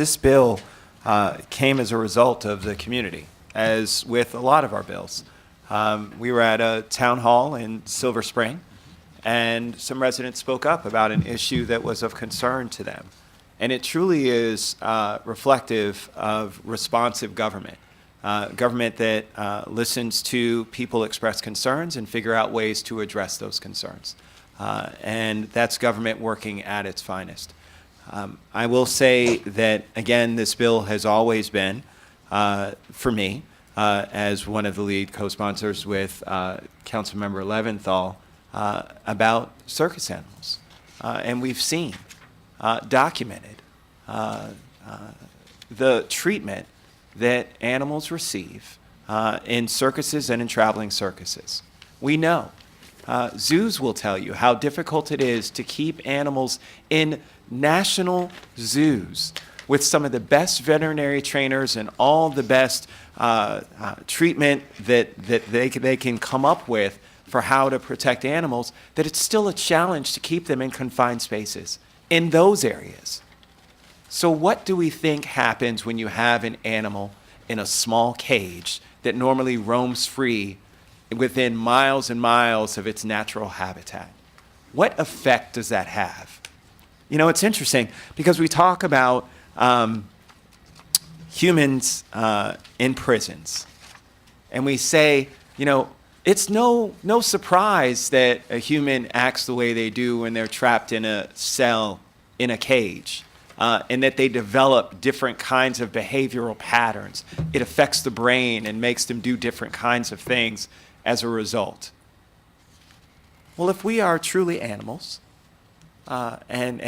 This bill came as a result of the community, as with a lot of our bills. We were at a town hall in Silver Spring, and some residents spoke up about an issue that was of concern to them. And it truly is reflective of responsive government. Government that listens to people express concerns and figure out ways to address those concerns. And that's government working at its finest. I will say that, again, this bill has always been, for me, as one of the lead co-sponsors with Councilmember Leventhal, about circus animals. And we've seen, documented, the treatment that animals receive in circuses and in traveling circuses. We know. Zoos will tell you how difficult it is to keep animals in national zoos with some of the best veterinary trainers and all the best treatment that they can come up with for how to protect animals, that it's still a challenge to keep them in confined spaces in those areas. So what do we think happens when you have an animal in a small cage that normally roams free within miles and miles of its natural habitat? What effect does that have? You know, it's interesting because we talk about humans in prisons, and we say, you know, it's no surprise that a human acts the way they do when they're trapped in a cell in a cage, and that they develop different kinds of behavioral patterns. It affects the brain and makes them do different kinds of things as a result. Well, if we are truly animals and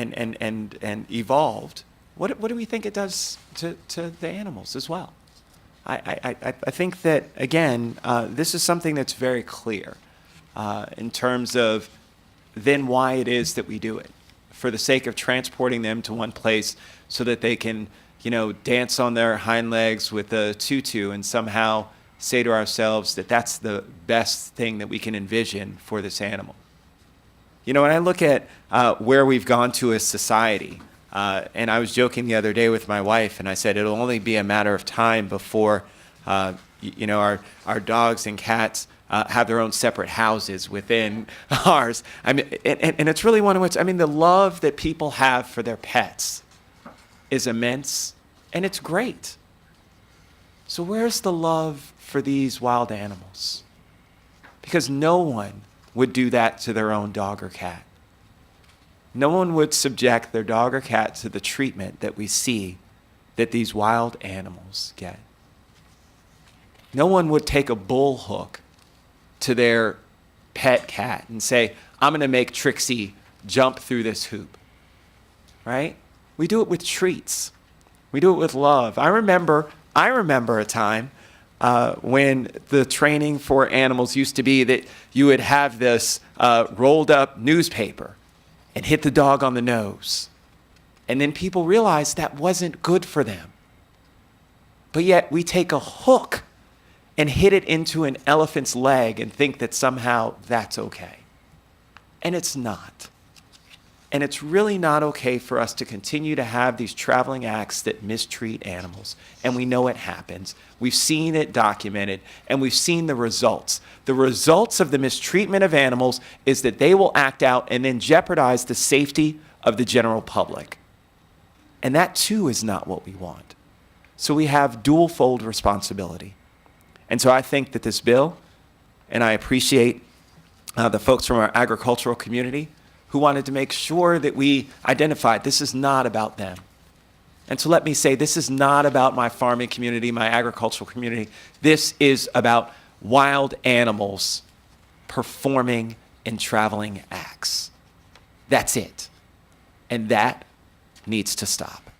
evolved, what do we think it does to the animals as well? I think that, again, this is something that's very clear in terms of then why it is that we do it. For the sake of transporting them to one place so that they can, you know, dance on their hind legs with a tutu and somehow say to ourselves that that's the best thing that we can envision for this animal. You know, when I look at where we've gone to as society, and I was joking the other day with my wife, and I said it'll only be a matter of time before, you know, our dogs and cats have their own separate houses within ours. I mean, and it's really one of which, I mean, the love that people have for their pets is immense, and it's great. So where's the love for these wild animals? Because no one would do that to their own dog or cat. No one would subject their dog or cat to the treatment that we see that these wild animals get. No one would take a bull hook to their pet cat and say, I'm going to make Trixie jump through this hoop. Right? We do it with treats. We do it with love. I remember a time when the training for animals used to be that you would have this rolled up newspaper and hit the dog on the nose. And then people realized that wasn't good for them. But yet we take a hook and hit it into an elephant's leg and think that somehow that's okay. And it's not. And it's really not okay for us to continue to have these traveling acts that mistreat animals. And we know it happens. We've seen it documented, and we've seen the results. The results of the mistreatment of animals is that they will act out and then jeopardize the safety of the general public. And that too is not what we want. So we have dual-fold responsibility. And so I think that this bill, and I appreciate the folks from our agricultural community who wanted to make sure that we identified this is not about them. And so let me say, this is not about my farming community, my agricultural community. This is about wild animals performing and traveling acts. That's it. And that needs to stop.